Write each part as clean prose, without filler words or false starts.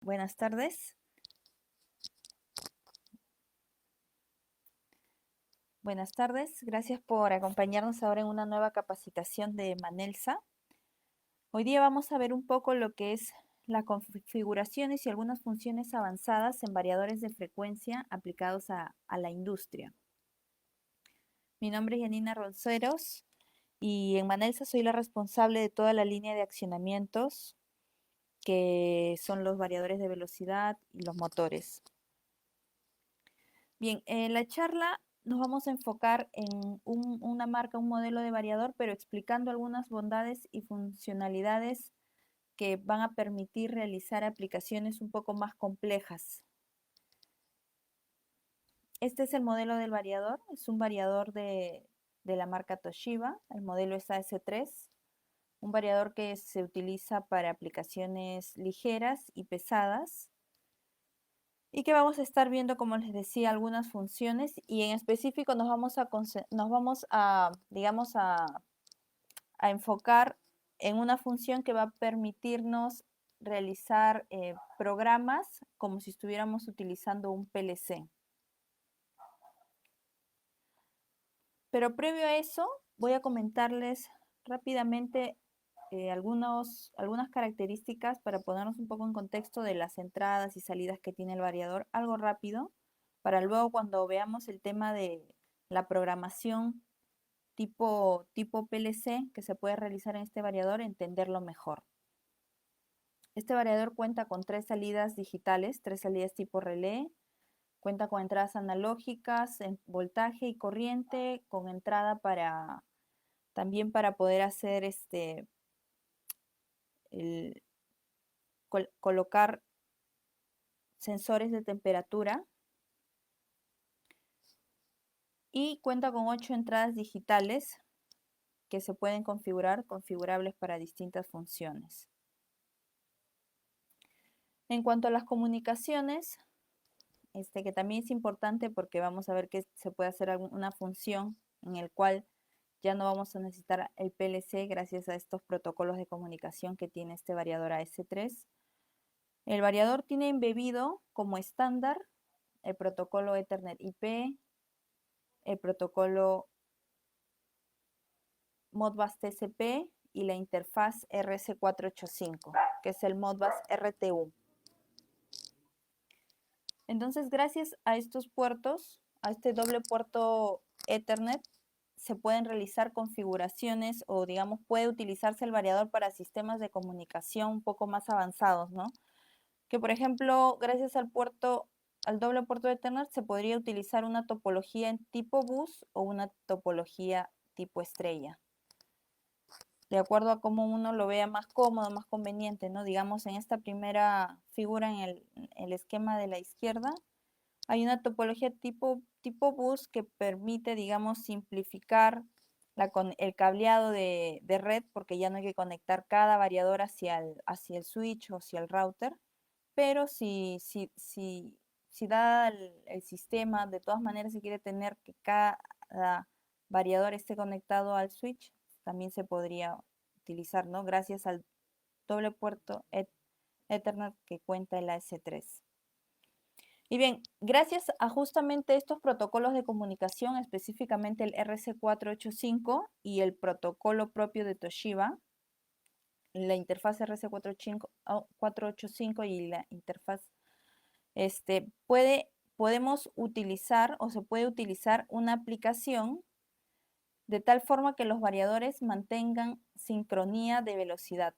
Buenas tardes. Buenas tardes. Gracias por acompañarnos ahora en una nueva capacitación de Manelsa. Hoy día vamos a ver un poco lo que es las configuraciones y algunas funciones avanzadas en variadores de frecuencia aplicados a la industria. Mi nombre es Yanina Ronceros y en Manelsa soy la responsable de toda la línea de accionamientos que son los variadores de velocidad y los motores. Bien, en la charla nos vamos a enfocar en una marca, un modelo de variador, pero explicando algunas bondades y funcionalidades que van a permitir realizar aplicaciones un poco más complejas. Este es el modelo del variador, es un variador de la marca Toshiba, el modelo es AS3, un variador que se utiliza para aplicaciones ligeras y pesadas, y que vamos a estar viendo, como les decía, algunas funciones y en específico digamos, a enfocar en una función que va a permitirnos realizar programas como si estuviéramos utilizando un PLC. Pero previo a eso, voy a comentarles rápidamente algunas características para ponernos un poco en contexto de las entradas y salidas que tiene el variador, algo rápido, para luego cuando veamos el tema de la programación tipo PLC que se puede realizar en este variador, entenderlo mejor. Este variador cuenta con 3 salidas digitales, 3 salidas tipo relé, cuenta con entradas analógicas, en voltaje y corriente, con entrada también para poder hacer colocar sensores de temperatura, y cuenta con 8 entradas digitales que se pueden configurables para distintas funciones. En cuanto a las comunicaciones, que también es importante porque vamos a ver que se puede hacer una función en el cual ya no vamos a necesitar el PLC gracias a estos protocolos de comunicación que tiene este variador AS3. El variador tiene embebido como estándar el protocolo Ethernet IP, el protocolo Modbus TCP y la interfaz RS485, que es el Modbus RTU. Entonces, gracias a estos puertos, a este doble puerto Ethernet, se pueden realizar configuraciones o, digamos, puede utilizarse el variador para sistemas de comunicación un poco más avanzados, ¿no? Que, por ejemplo, gracias al doble puerto Ethernet, se podría utilizar una topología en tipo bus o una topología tipo estrella, de acuerdo a cómo uno lo vea más cómodo, más conveniente, ¿no? Digamos, en esta primera figura, en el esquema de la izquierda, hay una topología tipo bus que permite, digamos, simplificar el cableado de red, porque ya no hay que conectar cada variador hacia el switch o hacia el router. Pero si da el sistema, de todas maneras, se quiere tener que cada variador esté conectado al switch, también se podría utilizar, ¿no? Gracias al doble puerto Ethernet que cuenta el AS3. Y bien, gracias a justamente estos protocolos de comunicación, específicamente el RC485 y el protocolo propio de Toshiba, la interfaz RC485 y la interfaz, podemos utilizar o se puede utilizar una aplicación de tal forma que los variadores mantengan sincronía de velocidad.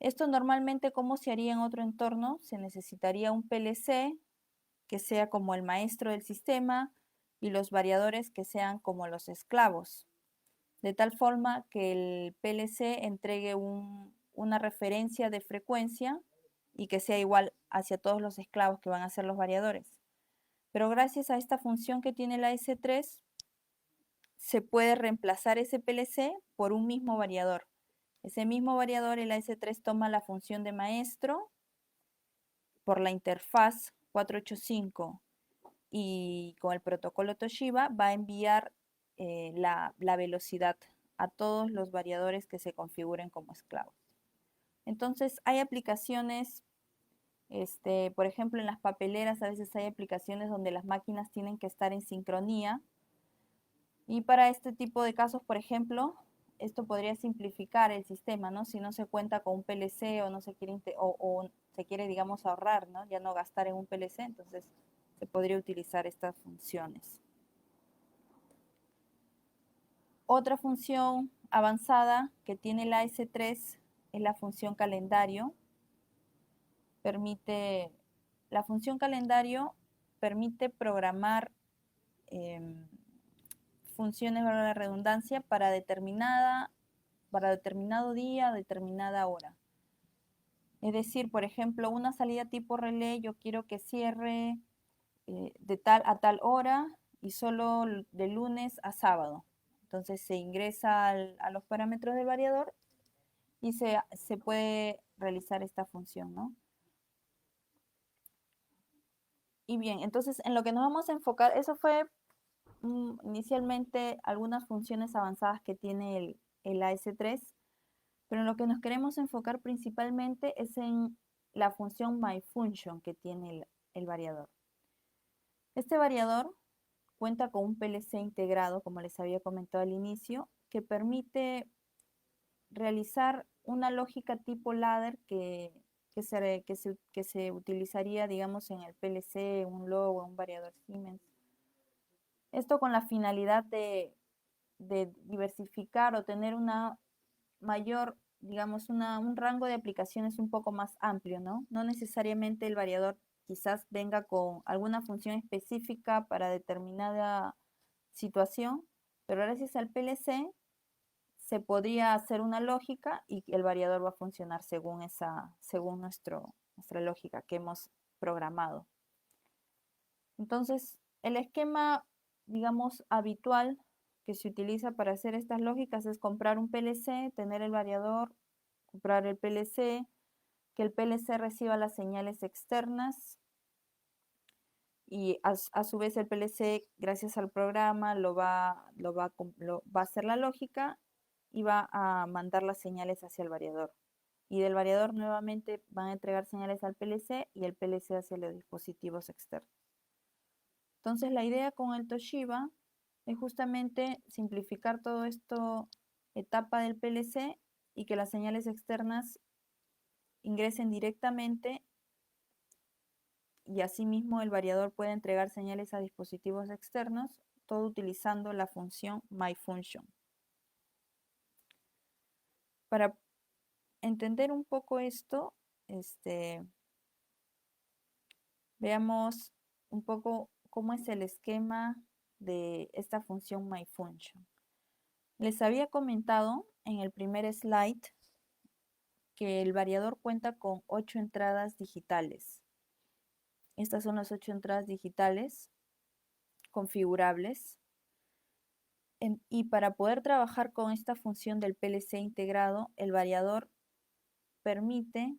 Esto normalmente, ¿cómo se haría en otro entorno? Se necesitaría un PLC que sea como el maestro del sistema y los variadores que sean como los esclavos, de tal forma que el PLC entregue una referencia de frecuencia y que sea igual hacia todos los esclavos que van a ser los variadores. Pero gracias a esta función que tiene la S3, se puede reemplazar ese PLC por un mismo variador. Ese mismo variador, el AS3, toma la función de maestro por la interfaz 485 y con el protocolo Toshiba va a enviar la velocidad a todos los variadores que se configuren como esclavos. Entonces, hay aplicaciones Por ejemplo, en las papeleras a veces hay aplicaciones donde las máquinas tienen que estar en sincronía. Y para este tipo de casos, por ejemplo, esto podría simplificar el sistema, ¿no? Si no se cuenta con un PLC o no se quiere, o se quiere, digamos, ahorrar, ¿no? Ya no gastar en un PLC, entonces se podría utilizar estas funciones. Otra función avanzada que tiene la S3 es la función calendario. La función calendario permite programar funciones, valga la redundancia, para determinado día, determinada hora. Es decir, por ejemplo, una salida tipo relé, yo quiero que cierre de tal a tal hora y solo de lunes a sábado. Entonces se ingresa a los parámetros del variador y se puede realizar esta función, ¿no? Y bien, entonces en lo que nos vamos a enfocar, eso fue inicialmente algunas funciones avanzadas que tiene el AS3, pero en lo que nos queremos enfocar principalmente es en la función myFunction que tiene el variador. Este variador cuenta con un PLC integrado, como les había comentado al inicio, que permite realizar una lógica tipo ladder que se utilizaría, digamos, en el PLC, un logo, un variador Siemens. Esto con la finalidad de diversificar o tener una mayor, digamos, un rango de aplicaciones un poco más amplio, ¿no? No necesariamente el variador quizás venga con alguna función específica para determinada situación, pero gracias al PLC se podría hacer una lógica y el variador va a funcionar según nuestra lógica que hemos programado. Entonces, el esquema, digamos, habitual que se utiliza para hacer estas lógicas es comprar un PLC, tener el variador, comprar el PLC, que el PLC reciba las señales externas y a su vez el PLC, gracias al programa, va a hacer la lógica y va a mandar las señales hacia el variador. Y del variador nuevamente van a entregar señales al PLC y el PLC hacia los dispositivos externos. Entonces la idea con el Toshiba es justamente simplificar todo esto, etapa del PLC, y que las señales externas ingresen directamente y asimismo el variador puede entregar señales a dispositivos externos, todo utilizando la función myFunction. Para entender un poco esto, veamos un poco cómo es el esquema de esta función myFunction. Les había comentado en el primer slide que el variador cuenta con 8 entradas digitales. Estas son las 8 entradas digitales configurables. Y para poder trabajar con esta función del PLC integrado, el variador permite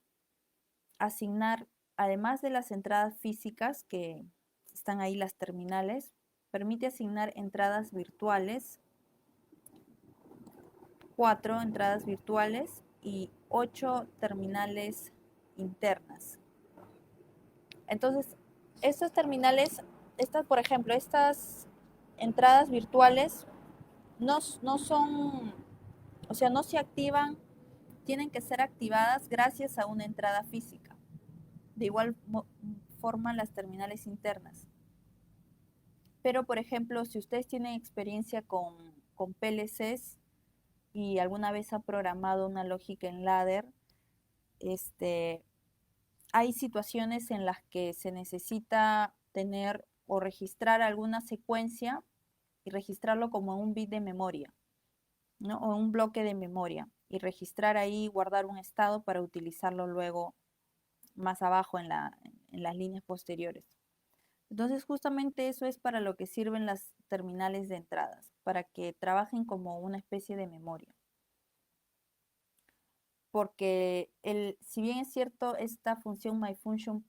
asignar, además de las entradas físicas, que están ahí las terminales, permite asignar entradas virtuales, 4 entradas virtuales y 8 terminales internas. Entonces, estos terminales, por ejemplo, estas entradas virtuales no son, o sea, no se activan, tienen que ser activadas gracias a una entrada física. De igual forma las terminales internas. Pero, por ejemplo, si ustedes tienen experiencia con PLCs y alguna vez ha programado una lógica en ladder, hay situaciones en las que se necesita tener o registrar alguna secuencia y registrarlo como un bit de memoria, ¿no? O un bloque de memoria y registrar ahí, guardar un estado para utilizarlo luego más abajo en las líneas posteriores. Entonces justamente eso es para lo que sirven las terminales de entradas, para que trabajen como una especie de memoria. Porque si bien es cierto, esta función myFunction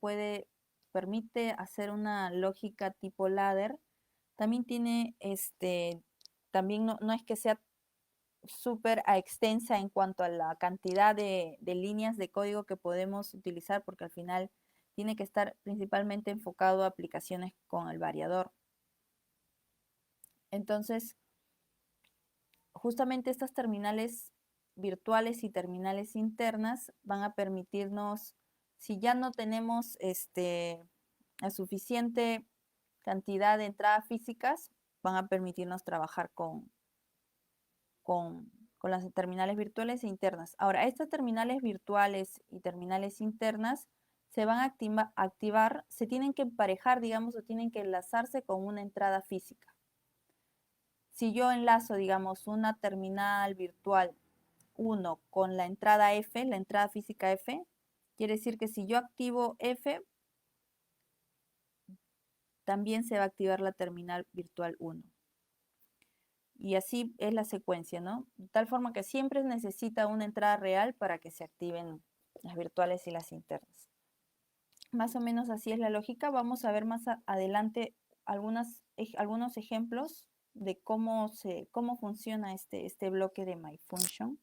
permite hacer una lógica tipo ladder, también tiene también no es que sea súper extensa en cuanto a la cantidad de líneas de código que podemos utilizar, porque al final tiene que estar principalmente enfocado a aplicaciones con el variador. Entonces, justamente estas terminales virtuales y terminales internas van a permitirnos, si ya no tenemos la suficiente cantidad de entradas físicas, van a permitirnos trabajar con las terminales virtuales e internas. Ahora, estas terminales virtuales y terminales internas se van a activar, se tienen que emparejar, digamos, o tienen que enlazarse con una entrada física. Si yo enlazo, digamos, una terminal virtual 1 con la entrada F, la entrada física F, quiere decir que si yo activo F, también se va a activar la terminal virtual 1. Y así es la secuencia, ¿no? De tal forma que siempre necesita una entrada real para que se activen las virtuales y las internas. Más o menos así es la lógica. Vamos a ver más adelante algunos ejemplos de cómo funciona este bloque de MyFunction.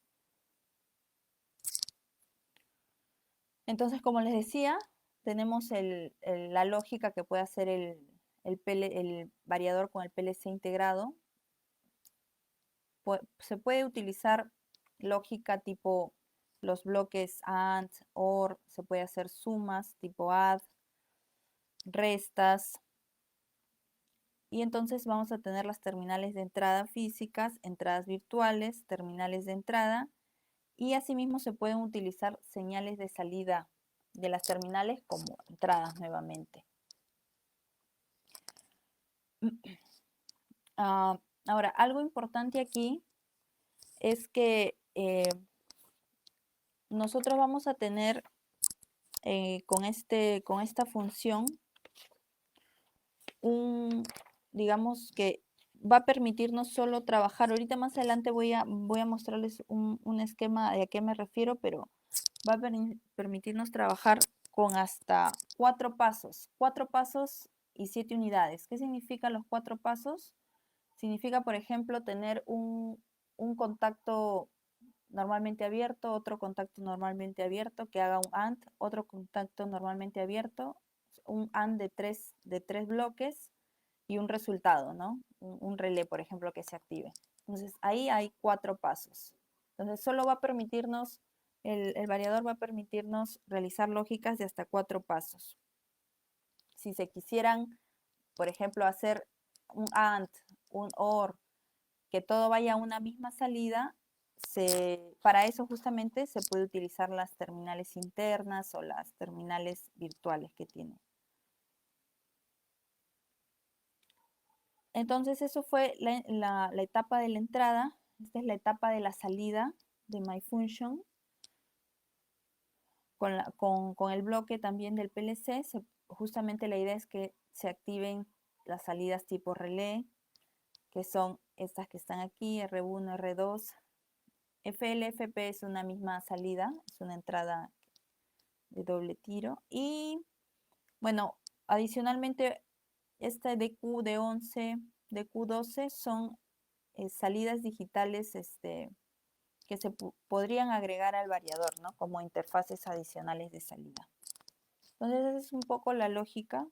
Entonces, como les decía, tenemos la lógica que puede hacer el variador con el PLC integrado. Se puede utilizar lógica tipo los bloques AND, OR, se puede hacer sumas tipo add, restas. Y entonces vamos a tener las terminales de entrada físicas, entradas virtuales, terminales de entrada. Y asimismo se pueden utilizar señales de salida de las terminales como entradas nuevamente. Ahora, algo importante aquí es que nosotros vamos a tener con esta función digamos que va a permitirnos solo trabajar. Ahorita más adelante voy a mostrarles un esquema de a qué me refiero, pero va a permitirnos trabajar con hasta 4 pasos. 4 pasos y 7 unidades. ¿Qué significan los 4 pasos? Significa, por ejemplo, tener un contacto normalmente abierto, otro contacto normalmente abierto que haga un AND, otro contacto normalmente abierto, un AND de tres bloques y un resultado, ¿no? Un relé, por ejemplo, que se active. Entonces, ahí hay 4 pasos. Entonces, solo va a permitirnos, el variador va a permitirnos realizar lógicas de hasta 4 pasos. Si se quisieran, por ejemplo, hacer un AND, un OR, que todo vaya a una misma salida, para eso justamente se puede utilizar las terminales internas o las terminales virtuales que tiene. Entonces eso fue la etapa de la entrada. Esta es la etapa de la salida de MyFunction. Con el bloque también del PLC, justamente la idea es que se activen las salidas tipo relé, que son estas que están aquí, R1, R2. FLFP es una misma salida, es una entrada de doble tiro. Y bueno, adicionalmente, esta DQ de 11, DQ12 son salidas digitales que se podrían agregar al variador, ¿no? Como interfaces adicionales de salida. Entonces, esa es un poco la lógica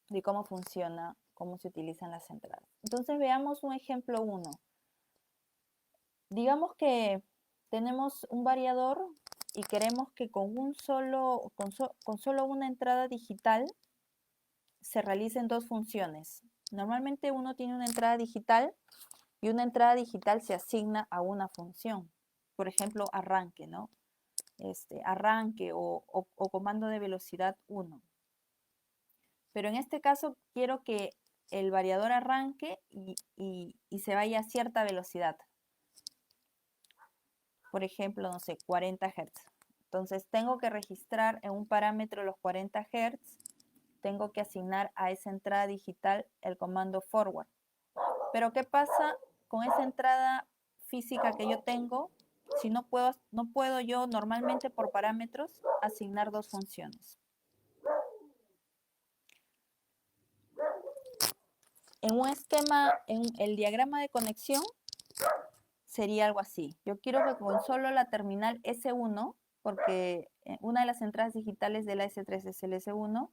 de cómo funciona, cómo se utilizan las entradas. Entonces, veamos un ejemplo 1. Digamos que tenemos un variador y queremos que con solo una entrada digital se realicen 2 funciones. Normalmente uno tiene una entrada digital y una entrada digital se asigna a una función. Por ejemplo, arranque, ¿no? Arranque o comando de velocidad 1. Pero en este caso quiero que el variador arranque y se vaya a cierta velocidad. Por ejemplo, no sé, 40 Hz. Entonces tengo que registrar en un parámetro los 40 Hz, tengo que asignar a esa entrada digital el comando forward. Pero ¿qué pasa con esa entrada física que yo tengo si no puedo yo normalmente por parámetros asignar 2 funciones? En un esquema, en el diagrama de conexión, sería algo así. Yo quiero que con solo la terminal S1, porque una de las entradas digitales del AS3 SLS1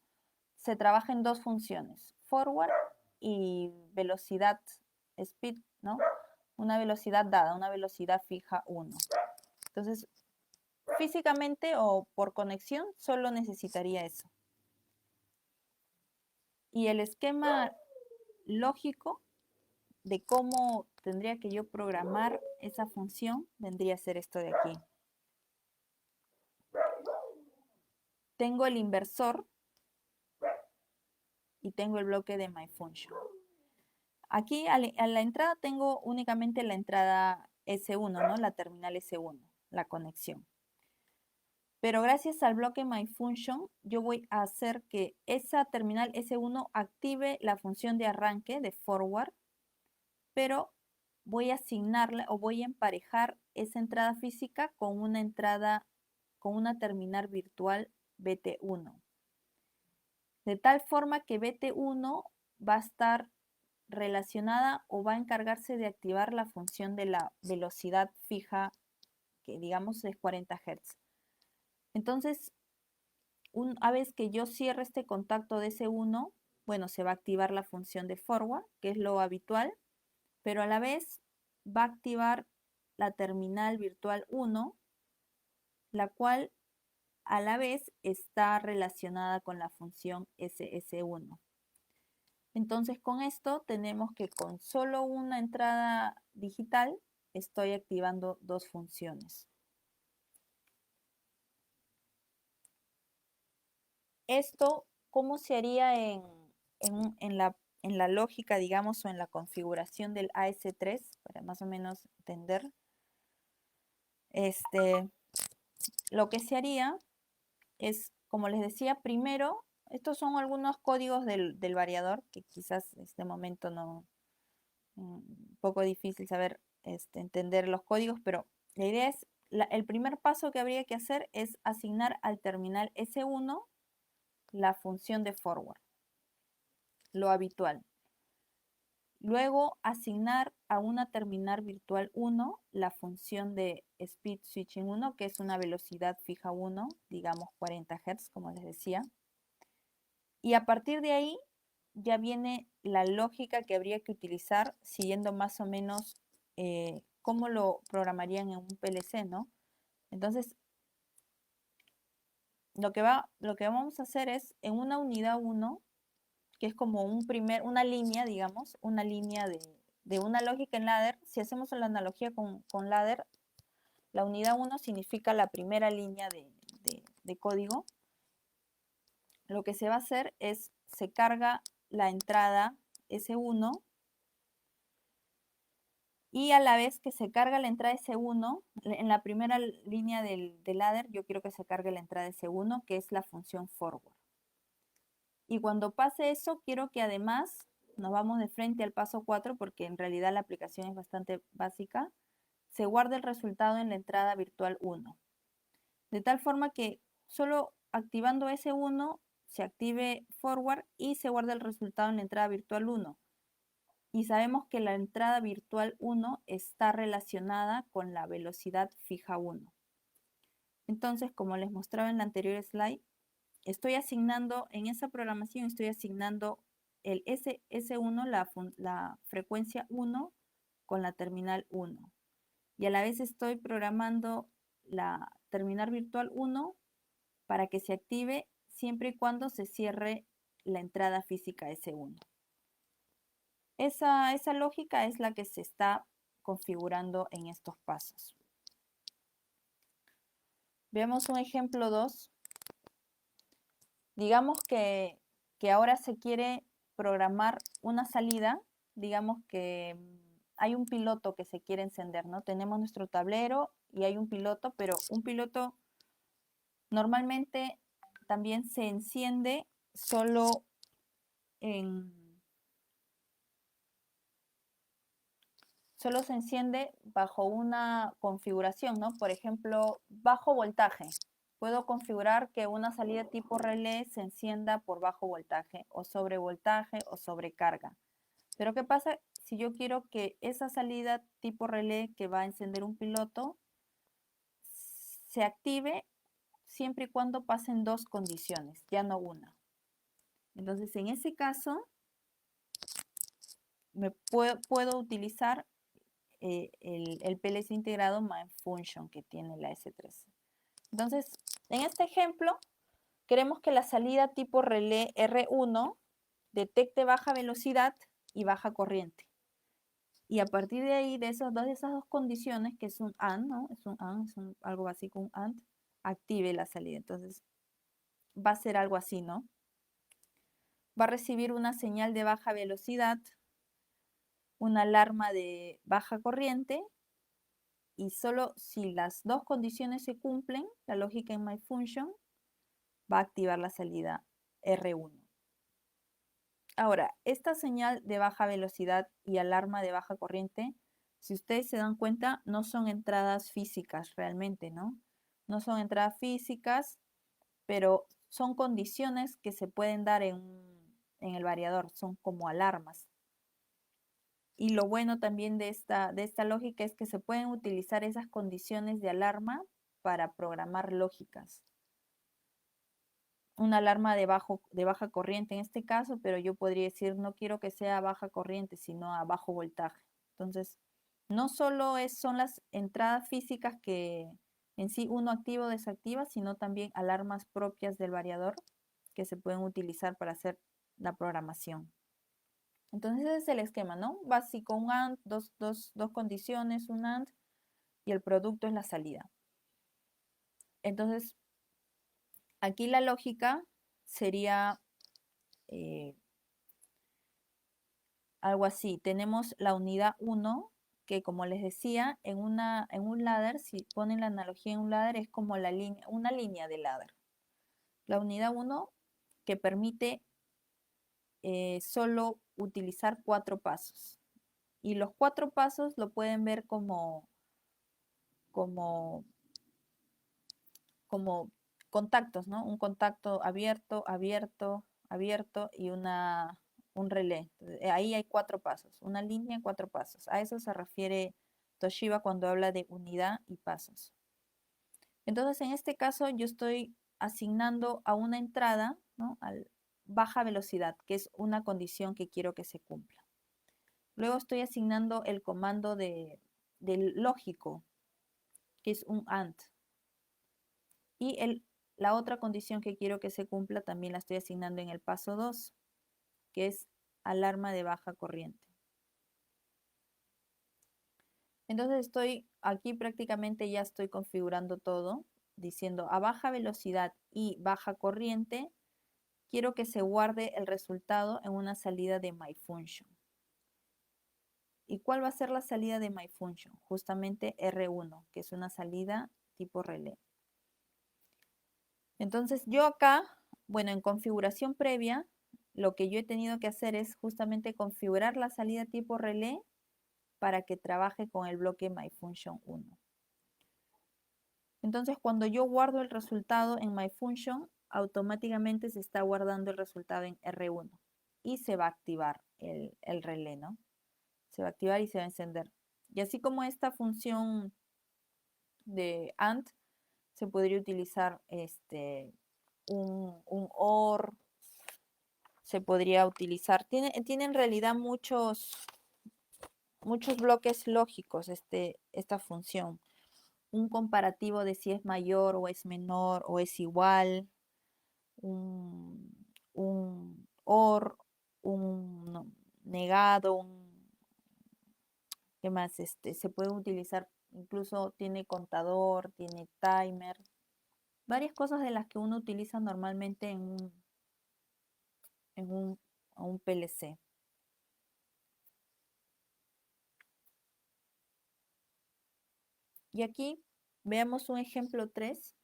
se trabaja en dos funciones, forward y velocidad, speed, ¿no? Una velocidad dada, una velocidad fija 1. Entonces, físicamente o por conexión, solo necesitaría eso. Y el esquema lógico de cómo tendría que yo programar esa función vendría a ser esto de aquí. Tengo el inversor y tengo el bloque de myFunction. Aquí a la entrada tengo únicamente la entrada S1, ¿no? La terminal S1, la conexión. Pero gracias al bloque myFunction, yo voy a hacer que esa terminal S1 active la función de arranque de forward, pero voy a asignarla o voy a emparejar esa entrada física con una entrada, con una terminal virtual BT1. De tal forma que BT1 va a estar relacionada o va a encargarse de activar la función de la velocidad fija, que digamos es 40 Hz. Entonces, una vez que yo cierre este contacto de S1, bueno, se va a activar la función de forward, que es lo habitual, pero a la vez va a activar la terminal virtual 1, la cual a la vez está relacionada con la función SS1. Entonces con esto tenemos que con solo una entrada digital estoy activando dos funciones. Esto, ¿cómo se haría en la lógica, digamos, o en la configuración del AS3? Para más o menos entender. Lo que se haría es, como les decía, primero, estos son algunos códigos del variador, que quizás en este momento no, un poco difícil saber entender los códigos, pero la idea es, el primer paso que habría que hacer es asignar al terminal S1 la función de forward, lo habitual. Luego asignar a una terminal virtual 1 la función de speed switching 1, que es una velocidad fija 1, digamos 40 Hz, como les decía. Y a partir de ahí ya viene la lógica que habría que utilizar siguiendo más o menos cómo lo programarían en un PLC, ¿no? Entonces, lo que vamos a hacer es en una unidad 1, que es como una línea, digamos, una línea de una lógica en ladder. Si hacemos la analogía con ladder, la unidad 1 significa la primera línea de código. Lo que se va a hacer es, se carga la entrada S1 y a la vez que se carga la entrada S1, en la primera línea del ladder yo quiero que se cargue la entrada S1, que es la función forward. Y cuando pase eso, quiero que además, nos vamos de frente al paso 4 porque en realidad la aplicación es bastante básica, se guarde el resultado en la entrada virtual 1. De tal forma que solo activando S1 se active forward y se guarda el resultado en la entrada virtual 1. Y sabemos que la entrada virtual 1 está relacionada con la velocidad fija 1. Entonces, como les mostraba en la anterior slide, estoy asignando, en esa programación estoy asignando el S1, la frecuencia 1 con la terminal 1. Y a la vez estoy programando la terminal virtual 1 para que se active siempre y cuando se cierre la entrada física S1. Esa lógica es la que se está configurando en estos pasos. Veamos un ejemplo 2. Digamos que ahora se quiere programar una salida, digamos que hay un piloto que se quiere encender, ¿no? Tenemos nuestro tablero y hay un piloto, pero un piloto normalmente también se enciende solo se enciende bajo una configuración, ¿no? Por ejemplo, bajo voltaje. Puedo configurar que una salida tipo relé se encienda por bajo voltaje o sobre voltaje o sobrecarga. Pero ¿qué pasa si yo quiero que esa salida tipo relé que va a encender un piloto se active siempre y cuando pasen dos condiciones, ya no una. Entonces, en ese caso, puedo utilizar el PLC integrado MindFunction que tiene la S3. Entonces, en este ejemplo, queremos que la salida tipo relé R1 detecte baja velocidad y baja corriente. Y a partir de ahí, de esas dos condiciones, que es un AND, ¿no? Es un AND, es algo básico, un AND, active la salida. Entonces, va a ser algo así, ¿no? Va a recibir una señal de baja velocidad, una alarma de baja corriente, y solo si las dos condiciones se cumplen, la lógica en MyFunction va a activar la salida R1. Ahora, esta señal de baja velocidad y alarma de baja corriente, si ustedes se dan cuenta, no son entradas físicas realmente, ¿no? No son entradas físicas, pero son condiciones que se pueden dar en el variador, son como alarmas. Y lo bueno también de esta lógica es que se pueden utilizar esas condiciones de alarma para programar lógicas. Una alarma de baja corriente en este caso, pero yo podría decir no quiero que sea baja corriente, sino a bajo voltaje. Entonces, no solo son las entradas físicas que en sí uno activa o desactiva, sino también alarmas propias del variador que se pueden utilizar para hacer la programación. Entonces ese es el esquema, ¿no? Básico, un AND, dos condiciones, un AND, y el producto es la salida. Entonces, aquí la lógica sería algo así. Tenemos la unidad 1, que como les decía, en un ladder, si ponen la analogía en un ladder, es como una línea de ladder. La unidad 1 que permite solo utilizar 4 pasos. Y los 4 pasos lo pueden ver como contactos, ¿no? Un contacto abierto, abierto, abierto y un relé. Ahí hay 4 pasos, una línea, 4 pasos. A eso se refiere Toshiba cuando habla de unidad y pasos. Entonces, en este caso, yo estoy asignando a una entrada, ¿no? A baja velocidad, que es una condición que quiero que se cumpla. Luego estoy asignando el comando del lógico, que es un AND. Y la otra condición que quiero que se cumpla también la estoy asignando en el paso 2, que es alarma de baja corriente. Entonces aquí prácticamente ya estoy configurando todo, diciendo a baja velocidad y baja corriente, quiero que se guarde el resultado en una salida de MyFunction. ¿Y cuál va a ser la salida de MyFunction? Justamente R1, que es una salida tipo relé. Entonces yo acá, bueno, en configuración previa, lo que yo he tenido que hacer es justamente configurar la salida tipo relé para que trabaje con el bloque MyFunction 1. Entonces cuando yo guardo el resultado en MyFunction, automáticamente se está guardando el resultado en R1 y se va a activar el relé, ¿no? Se va a activar y se va a encender. Y así como esta función de AND, se podría utilizar un OR, se podría utilizar. Tiene en realidad muchos bloques lógicos esta función. Un comparativo de si es mayor o es menor o es igual, un OR, un negado, ¿qué más? Se puede utilizar, incluso tiene contador, tiene timer, varias cosas de las que uno utiliza normalmente en un PLC. Y aquí veamos un ejemplo 3.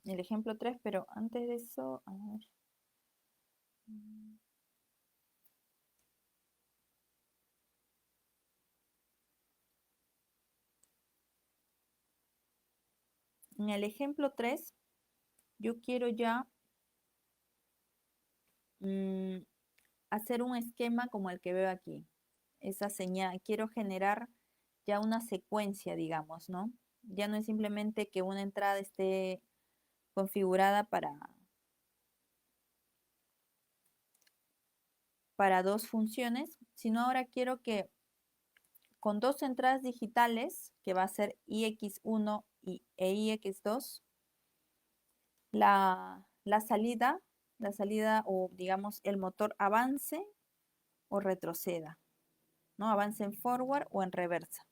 El ejemplo 3, pero antes de eso, a ver. En el ejemplo 3, yo quiero ya hacer un esquema como el que veo aquí. Esa señal, quiero generar ya una secuencia, digamos, ¿no? Ya no es simplemente que una entrada esté configurada para dos funciones, sino ahora quiero que con dos entradas digitales, que va a ser IX1 e IX2, la salida o digamos el motor avance o retroceda, ¿no? Avance en forward o en reversa.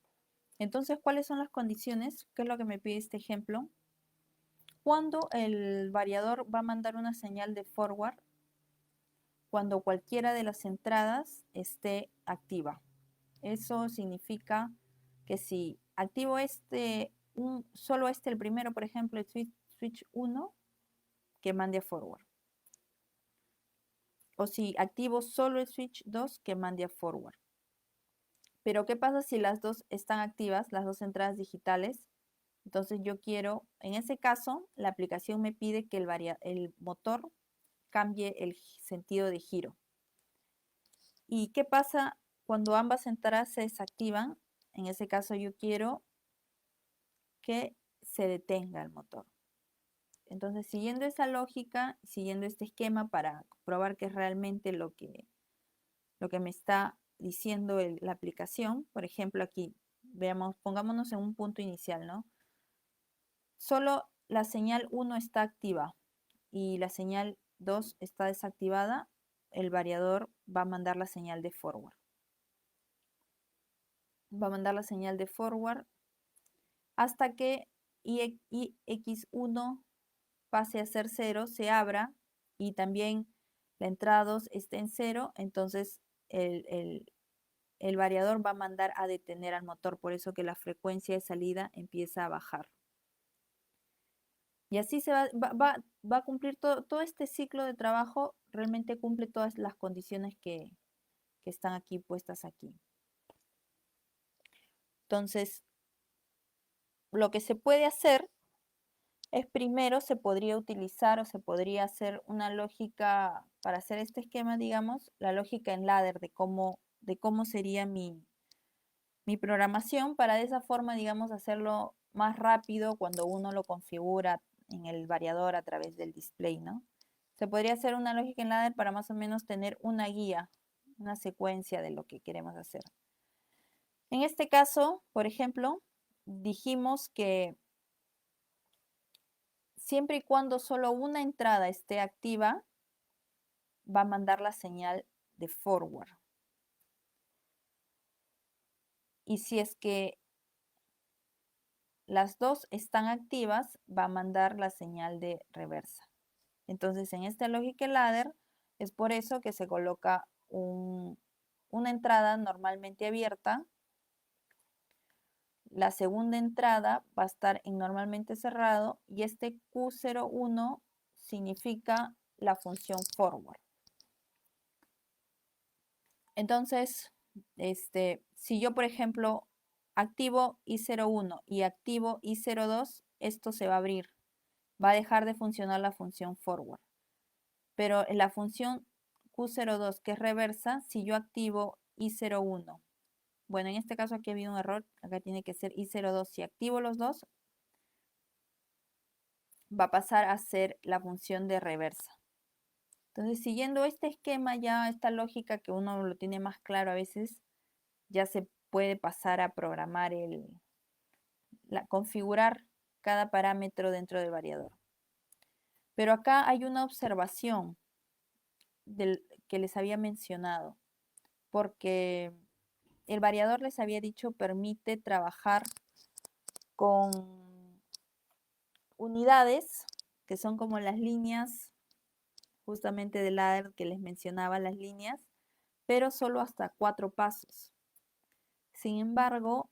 Entonces, ¿cuáles son las condiciones? ¿Qué es lo que me pide este ejemplo? Cuando el variador va a mandar una señal de forward, cuando cualquiera de las entradas esté activa. Eso significa que si activo solo el primero, por ejemplo, el switch 1, que mande a forward. O si activo solo el switch 2, que mande a forward. Pero ¿qué pasa si las dos están activas, las dos entradas digitales? Entonces yo quiero, en ese caso, la aplicación me pide que el motor cambie el sentido de giro. ¿Y qué pasa cuando ambas entradas se desactivan? En ese caso yo quiero que se detenga el motor. Entonces, siguiendo esa lógica, siguiendo este esquema para probar que es realmente lo que me está diciendo la aplicación, por ejemplo, aquí, veamos, pongámonos en un punto inicial, ¿no? Solo la señal 1 está activa y la señal 2 está desactivada, el variador va a mandar la señal de forward. Va a mandar la señal de forward hasta que IX1 pase a ser 0, se abra y también la entrada 2 esté en 0, entonces el variador va a mandar a detener al motor, por eso que la frecuencia de salida empieza a bajar. Y así se va a cumplir todo este ciclo de trabajo, realmente cumple todas las condiciones que están aquí puestas aquí. Entonces, lo que se puede hacer es primero se podría utilizar o se podría hacer una lógica para hacer este esquema, digamos, la lógica en ladder de cómo sería mi programación para de esa forma, digamos, hacerlo más rápido cuando uno lo configura en el variador a través del display, ¿no? Se podría hacer una lógica en ladder para más o menos tener una guía, una secuencia de lo que queremos hacer. En este caso, por ejemplo, dijimos que siempre y cuando solo una entrada esté activa, va a mandar la señal de forward. Y si es que las dos están activas, va a mandar la señal de reversa. Entonces, en esta lógica ladder, es por eso que se coloca una entrada normalmente abierta. La segunda entrada va a estar en normalmente cerrado y este Q01 significa la función forward. Entonces, si yo, por ejemplo, activo I01 y activo I02, esto se va a abrir. Va a dejar de funcionar la función forward. Pero en la función Q02, que es reversa, si yo activo I01, bueno, en este caso aquí había un error, acá tiene que ser I02. Si activo los dos, va a pasar a ser la función de reversa. Entonces, siguiendo este esquema, ya esta lógica que uno lo tiene más claro a veces, ya se puede pasar a programar configurar cada parámetro dentro del variador. Pero acá hay una observación que les había mencionado, porque el variador les había dicho permite trabajar con unidades que son como las líneas justamente del ladder que les mencionaba, las líneas, pero solo hasta 4 pasos. Sin embargo,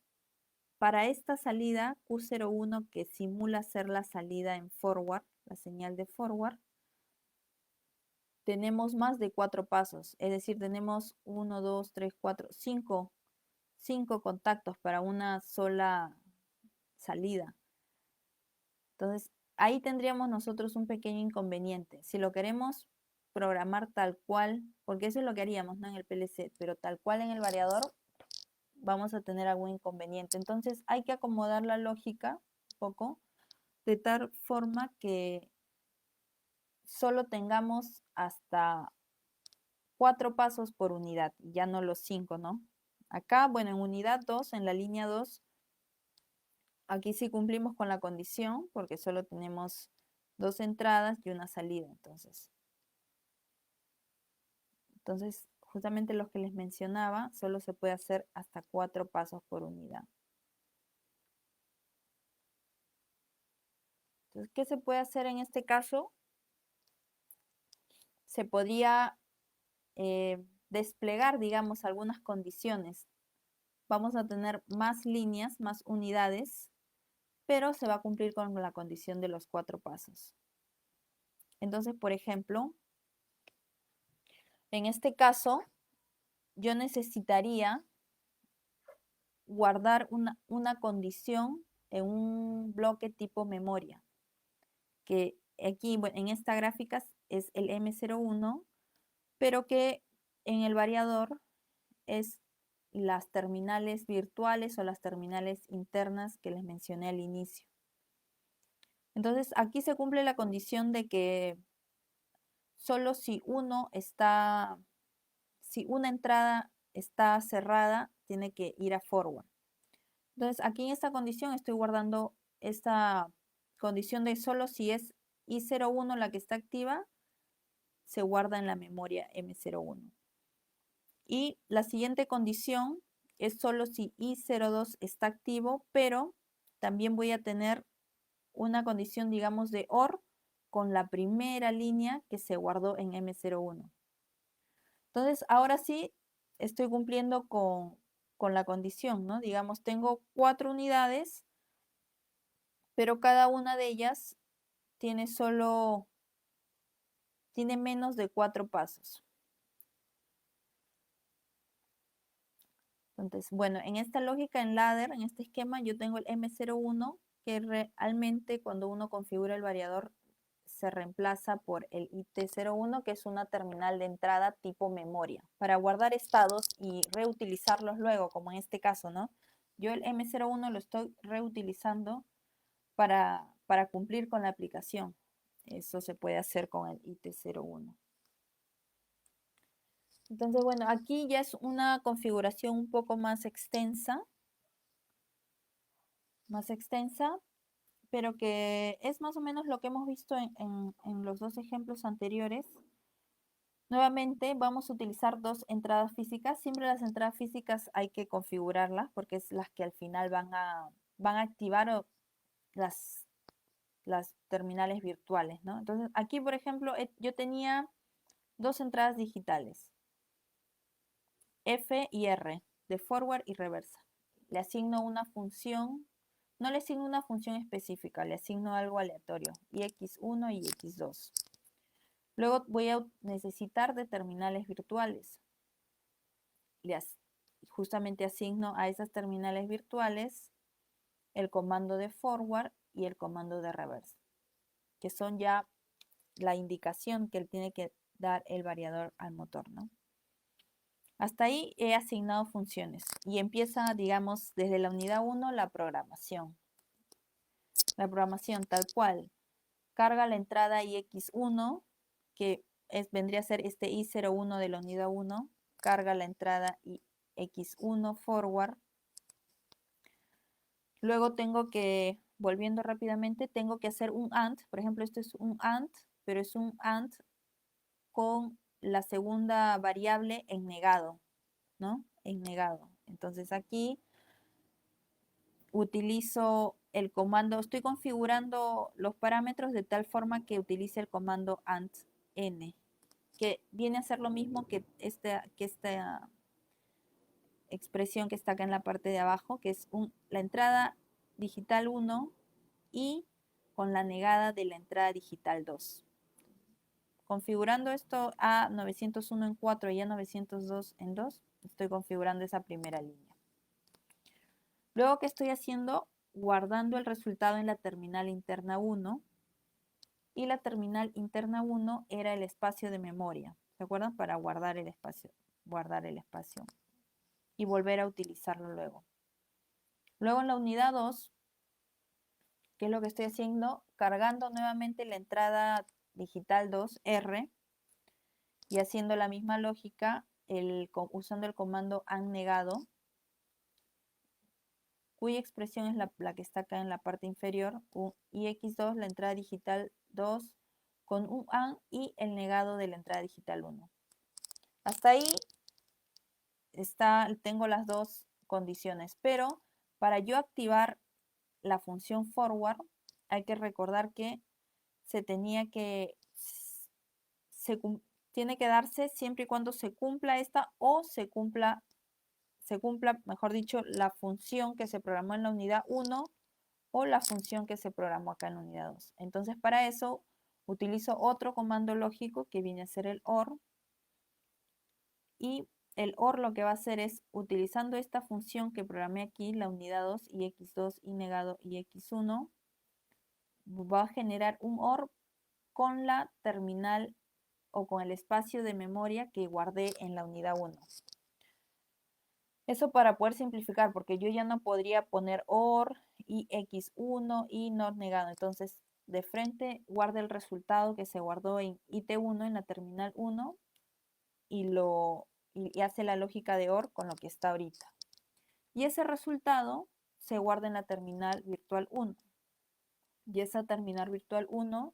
para esta salida Q01 que simula ser la salida en forward, la señal de forward, tenemos más de 4 pasos, es decir, tenemos 1, 2, 3, 4, 5 contactos para una sola salida. Entonces, ahí tendríamos nosotros un pequeño inconveniente. Si lo queremos programar tal cual, porque eso es lo que haríamos, ¿no? En el PLC, pero tal cual en el variador, vamos a tener algún inconveniente. Entonces, hay que acomodar la lógica poco, de tal forma que solo tengamos hasta 4 pasos por unidad, ya no los 5, ¿no? Acá, bueno, en unidad 2, en la línea 2, aquí sí cumplimos con la condición porque solo tenemos 2 entradas y una salida, entonces justamente los que les mencionaba, solo se puede hacer hasta 4 pasos por unidad. Entonces, ¿qué se puede hacer en este caso? Se podría desplegar, digamos, algunas condiciones. Vamos a tener más líneas, más unidades, pero se va a cumplir con la condición de los 4 pasos. Entonces, por ejemplo, en este caso, yo necesitaría guardar una condición en un bloque tipo memoria, que aquí en esta gráfica es el M01, pero que en el variador es las terminales virtuales o las terminales internas que les mencioné al inicio. Entonces aquí se cumple la condición de que solo si una entrada está cerrada, tiene que ir a forward. Entonces aquí en esta condición estoy guardando esta condición de solo si es I01 la que está activa, se guarda en la memoria M01. Y la siguiente condición es solo si I02 está activo, pero también voy a tener una condición, digamos, de OR con la primera línea que se guardó en M01. Entonces, ahora sí estoy cumpliendo con la condición, ¿no? Digamos, tengo 4 unidades, pero cada una de ellas tiene menos de 4 pasos. Entonces, bueno, en esta lógica en ladder, en este esquema, yo tengo el M01, que realmente cuando uno configura el variador se reemplaza por el IT01, que es una terminal de entrada tipo memoria, para guardar estados y reutilizarlos luego, como en este caso, ¿no? Yo el M01 lo estoy reutilizando para cumplir con la aplicación. Eso se puede hacer con el IT01. Entonces, bueno, aquí ya es una configuración un poco más extensa, pero que es más o menos lo que hemos visto en los dos ejemplos anteriores. Nuevamente vamos a utilizar 2 entradas físicas. Siempre las entradas físicas hay que configurarlas porque es las que al final van a activar las terminales virtuales, ¿no? Entonces aquí, por ejemplo, yo tenía 2 entradas digitales, F y R, de forward y reversa. Le asigno una función, no le asigno una función específica, le asigno algo aleatorio, y X1 y X2. Luego voy a necesitar de terminales virtuales. Justamente asigno a esas terminales virtuales el comando de forward y el comando de reverse, que son ya la indicación que él tiene que dar el variador al motor, ¿no? Hasta ahí he asignado funciones y empieza, digamos, desde la unidad 1 la programación. La programación tal cual. Carga la entrada IX1, que vendría a ser este I01 de la unidad 1. Carga la entrada IX1 forward. Luego tengo que, volviendo rápidamente, tengo que hacer un AND. Por ejemplo, esto es un AND, pero es un AND con la segunda variable en negado, ¿no? En negado. Entonces aquí utilizo el comando, estoy configurando los parámetros de tal forma que utilice el comando AND N, que viene a ser lo mismo que esta expresión que está acá en la parte de abajo, que es la entrada digital 1 y con la negada de la entrada digital 2. Configurando esto a 901 en 4 y a 902 en 2, estoy configurando esa primera línea. Luego, ¿qué estoy haciendo? Guardando el resultado en la terminal interna 1. Y la terminal interna 1 era el espacio de memoria. ¿Se acuerdan? Para guardar el espacio. Y volver a utilizarlo luego. Luego en la unidad 2 ¿Qué es lo que estoy haciendo? Cargando nuevamente la entrada digital 2R y haciendo la misma lógica usando el comando AND negado, cuya expresión es la que está acá en la parte inferior, y x2, la entrada digital 2, con un AND y el negado de la entrada digital 1. Hasta ahí tengo las dos condiciones, pero para yo activar la función forward, hay que recordar que tiene que darse siempre y cuando se cumpla esta o se cumpla, mejor dicho, la función que se programó en la unidad 1 o la función que se programó acá en la unidad 2. Entonces, para eso utilizo otro comando lógico que viene a ser el OR, y el OR lo que va a hacer es, utilizando esta función que programé aquí, la unidad 2 y x2 y negado y x1, va a generar un OR con la terminal o con el espacio de memoria que guardé en la unidad 1. Eso para poder simplificar, porque yo ya no podría poner OR y x1 y NOT negado. Entonces, de frente guarda el resultado que se guardó en IT1 en la terminal 1 y hace la lógica de OR con lo que está ahorita. Y ese resultado se guarda en la terminal virtual 1. Y esa terminal virtual 1,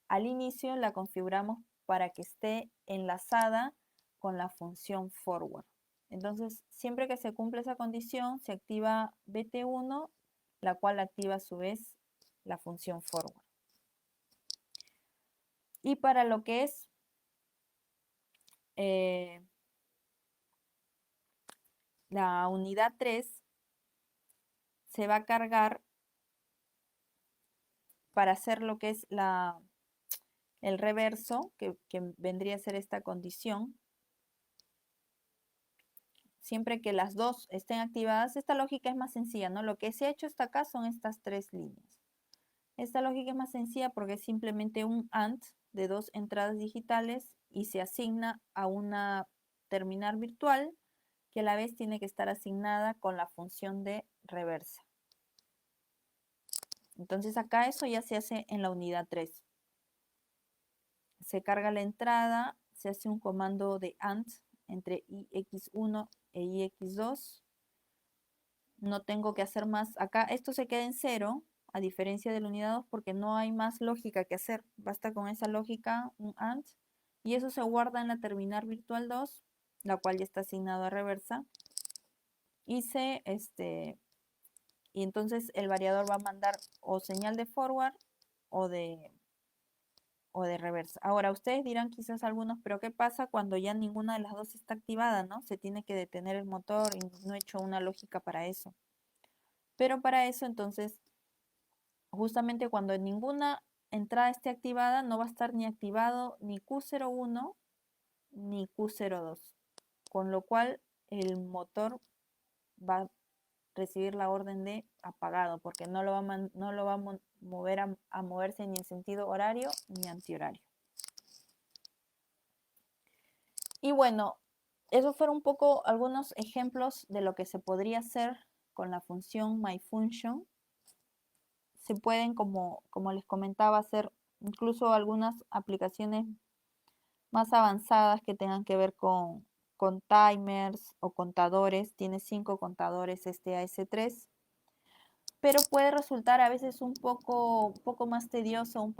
al inicio la configuramos para que esté enlazada con la función forward. Entonces, siempre que se cumple esa condición, se activa BT1, la cual activa a su vez la función forward. Y para lo que es la unidad 3, se va a cargar para hacer lo que es el reverso, que vendría a ser esta condición. Siempre que las dos estén activadas, esta lógica es más sencilla, ¿no? Lo que se ha hecho hasta acá son estas tres líneas. Esta lógica es más sencilla porque es simplemente un AND de dos entradas digitales y se asigna a una terminal virtual que a la vez tiene que estar asignada con la función de reversa. Entonces acá eso ya se hace en la unidad 3. Se carga la entrada, se hace un comando de AND entre ix1 e ix2. No tengo que hacer más. Acá esto se queda en 0, a diferencia de la unidad 2, porque no hay más lógica que hacer. Basta con esa lógica, un AND, y eso se guarda en la terminal virtual 2, la cual ya está asignado a reversa. Y entonces el variador va a mandar o señal de forward o de reversa. Ahora, ustedes dirán quizás algunos, pero ¿qué pasa cuando ya ninguna de las dos está activada, no? Se tiene que detener el motor y no he hecho una lógica para eso. Pero para eso, entonces, justamente cuando ninguna entrada esté activada, no va a estar ni activado ni Q01 ni Q02. Con lo cual, el motor va a recibir la orden de apagado, porque no lo va a mover a moverse ni en sentido horario ni antihorario. Y bueno, esos fueron un poco algunos ejemplos de lo que se podría hacer con la función myFunction. Se pueden, como les comentaba, hacer incluso algunas aplicaciones más avanzadas que tengan que ver con timers o contadores. Tiene 5 contadores este AS3, pero puede resultar a veces un poco más tedioso,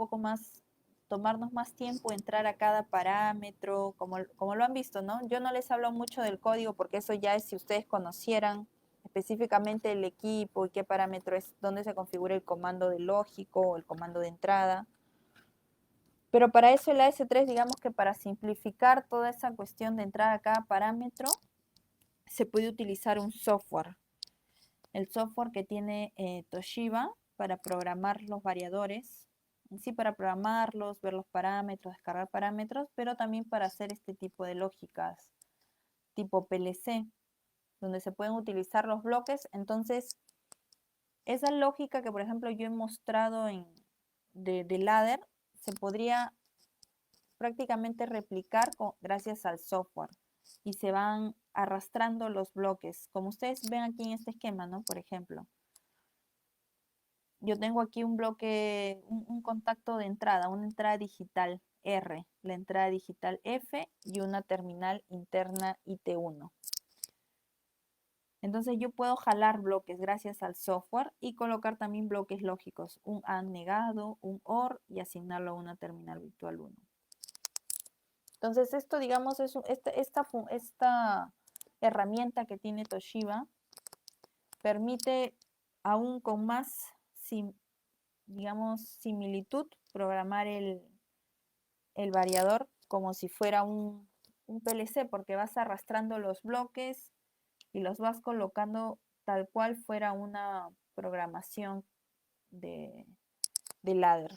tomarnos más tiempo entrar a cada parámetro, como lo han visto, ¿no? Yo no les hablo mucho del código porque eso ya es si ustedes conocieran específicamente el equipo y qué parámetro es, dónde se configura el comando de lógico o el comando de entrada. Pero para eso el AS3, digamos que para simplificar toda esa cuestión de entrar a cada parámetro, se puede utilizar un software. El software que tiene Toshiba para programar los variadores, sí, para programarlos, ver los parámetros, descargar parámetros, pero también para hacer este tipo de lógicas tipo PLC, donde se pueden utilizar los bloques. Entonces, esa lógica que, por ejemplo, yo he mostrado de ladder, se podría prácticamente replicar gracias al software y se van arrastrando los bloques, como ustedes ven aquí en este esquema, ¿no? Por ejemplo. yo tengo aquí un bloque, un contacto de entrada, una entrada digital R, la entrada digital F y una terminal interna IT1. Entonces yo puedo jalar bloques gracias al software y colocar también bloques lógicos, un AND negado, un OR y asignarlo a una terminal virtual 1. Entonces esto, digamos, es esta herramienta que tiene Toshiba permite aún con más, digamos, similitud programar el variador como si fuera un PLC, porque vas arrastrando los bloques y los vas colocando tal cual fuera una programación de ladder.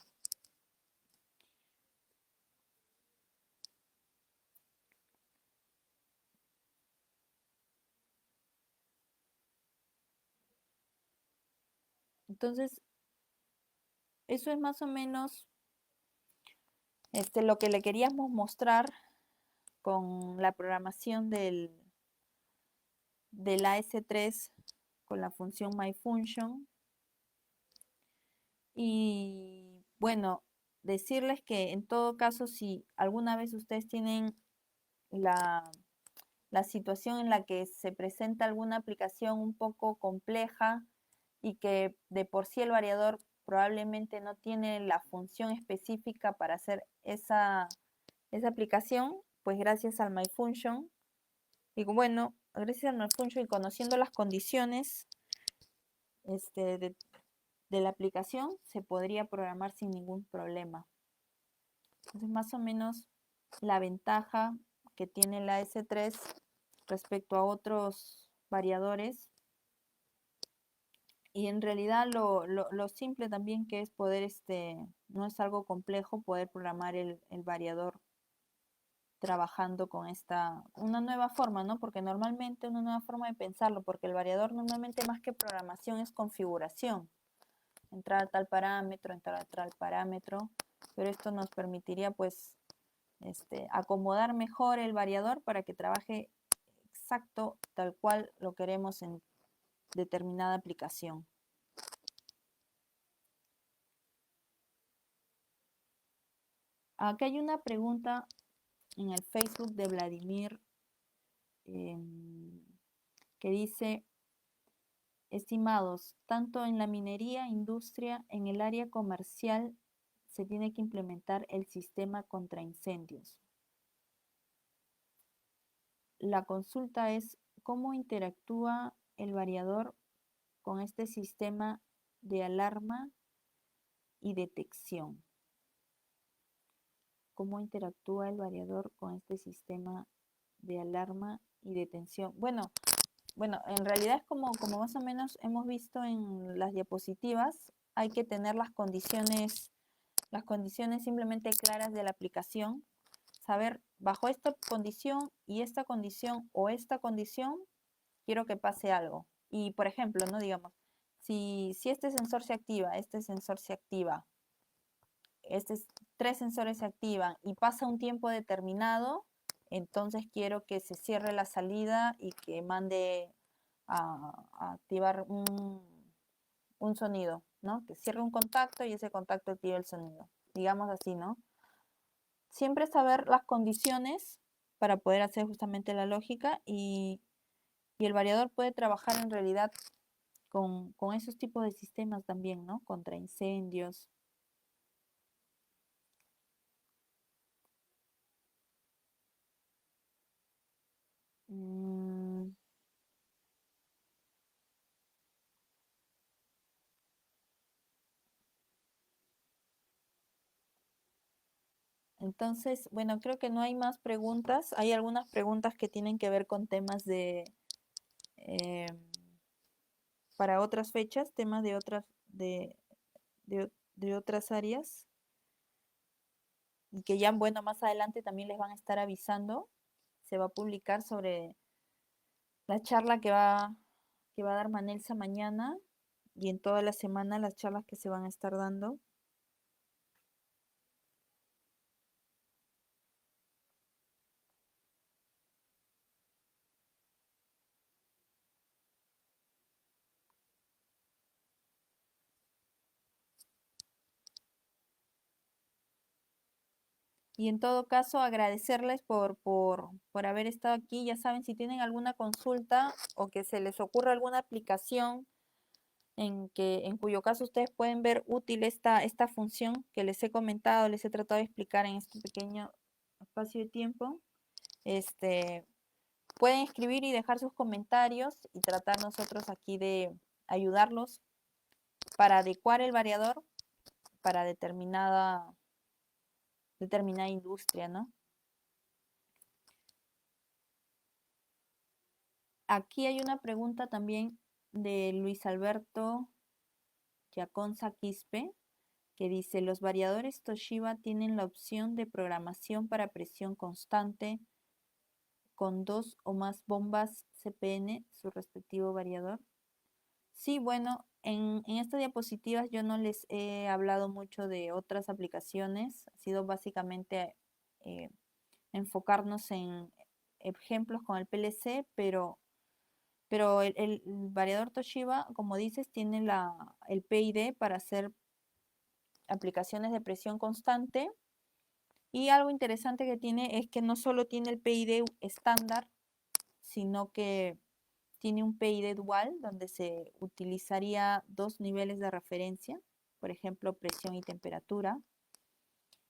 Entonces, eso es más o menos lo que le queríamos mostrar con la programación del AS3 con la función myFunction. Y bueno, decirles que en todo caso, si alguna vez ustedes tienen la situación en la que se presenta alguna aplicación un poco compleja y que de por sí el variador probablemente no tiene la función específica para hacer esa aplicación, pues gracias al myFunction, y bueno, gracias al myFunction y conociendo las condiciones de la aplicación, se podría programar sin ningún problema. Entonces, más o menos la ventaja que tiene la S3 respecto a otros variadores, y en realidad lo simple también que es poder, no es algo complejo poder programar el variador trabajando con una nueva forma, ¿no? Porque normalmente una nueva forma de pensarlo, porque el variador normalmente más que programación es configuración, entrar a tal parámetro, entrar a tal parámetro, pero esto nos permitiría pues acomodar mejor el variador para que trabaje exacto tal cual lo queremos en determinada aplicación. Acá hay una pregunta en el Facebook de Vladimir que dice: estimados, tanto en la minería, industria, en el área comercial se tiene que implementar el sistema contra incendios. La consulta es: ¿cómo interactúa el variador con este sistema de alarma y detección? ¿Cómo interactúa el variador con este sistema de alarma y detención? Bueno, en realidad es como más o menos hemos visto en las diapositivas, hay que tener las condiciones simplemente claras de la aplicación, saber bajo esta condición y esta condición o esta condición quiero que pase algo. Y por ejemplo, no digamos, si este sensor se activa, este sensor se activa, tres sensores se activan y pasa un tiempo determinado, entonces quiero que se cierre la salida y que mande a activar un sonido, ¿no? Que cierre un contacto y ese contacto active el sonido. Digamos así, ¿no? Siempre saber las condiciones para poder hacer justamente la lógica y el variador puede trabajar en realidad con esos tipos de sistemas también, ¿no? Contra incendios. Entonces, bueno, creo que no hay más preguntas. Hay algunas preguntas que tienen que ver con temas eh, para otras fechas, temas de otras áreas. Y que ya, bueno, más adelante también les van a estar avisando. Se va a publicar sobre la charla que va a dar Manelsa mañana y en toda la semana las charlas que se van a estar dando. Y en todo caso, agradecerles por haber estado aquí. Ya saben, si tienen alguna consulta o que se les ocurra alguna aplicación en cuyo caso ustedes pueden ver útil esta función que les he comentado, les he tratado de explicar en este pequeño espacio de tiempo, este, pueden escribir y dejar sus comentarios y tratar nosotros aquí de ayudarlos para adecuar el variador para determinada industria, ¿no? Aquí hay una pregunta también de Luis Alberto Giaconza Quispe, que dice, los variadores Toshiba tienen la opción de programación para presión constante con dos o más bombas CPN, su respectivo variador. Sí, bueno, en estas diapositivas yo no les he hablado mucho de otras aplicaciones, ha sido básicamente eh, enfocarnos en ejemplos con el PLC, pero el variador Toshiba, como dices, tiene el PID para hacer aplicaciones de presión constante. Y algo interesante que tiene es que no solo tiene el PID estándar, sino que tiene un PID dual donde se utilizaría dos niveles de referencia, por ejemplo, presión y temperatura.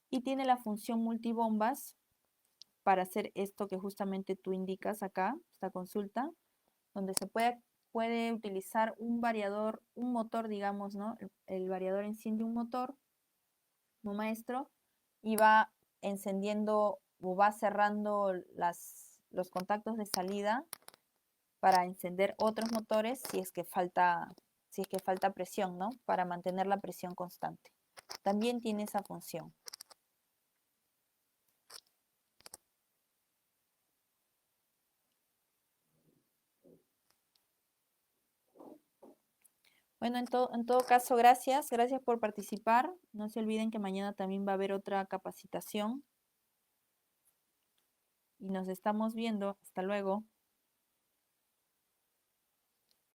Y tiene la función multibombas para hacer esto que justamente tú indicas acá, esta consulta, donde se puede utilizar un variador, un motor, digamos, ¿no? El variador enciende un motor, un maestro, y va encendiendo o va cerrando los contactos de salida para encender otros motores si es que falta presión, ¿no? Para mantener la presión constante. También tiene esa función. Bueno, en todo caso, gracias por participar. No se olviden que mañana también va a haber otra capacitación y nos estamos viendo. Hasta luego.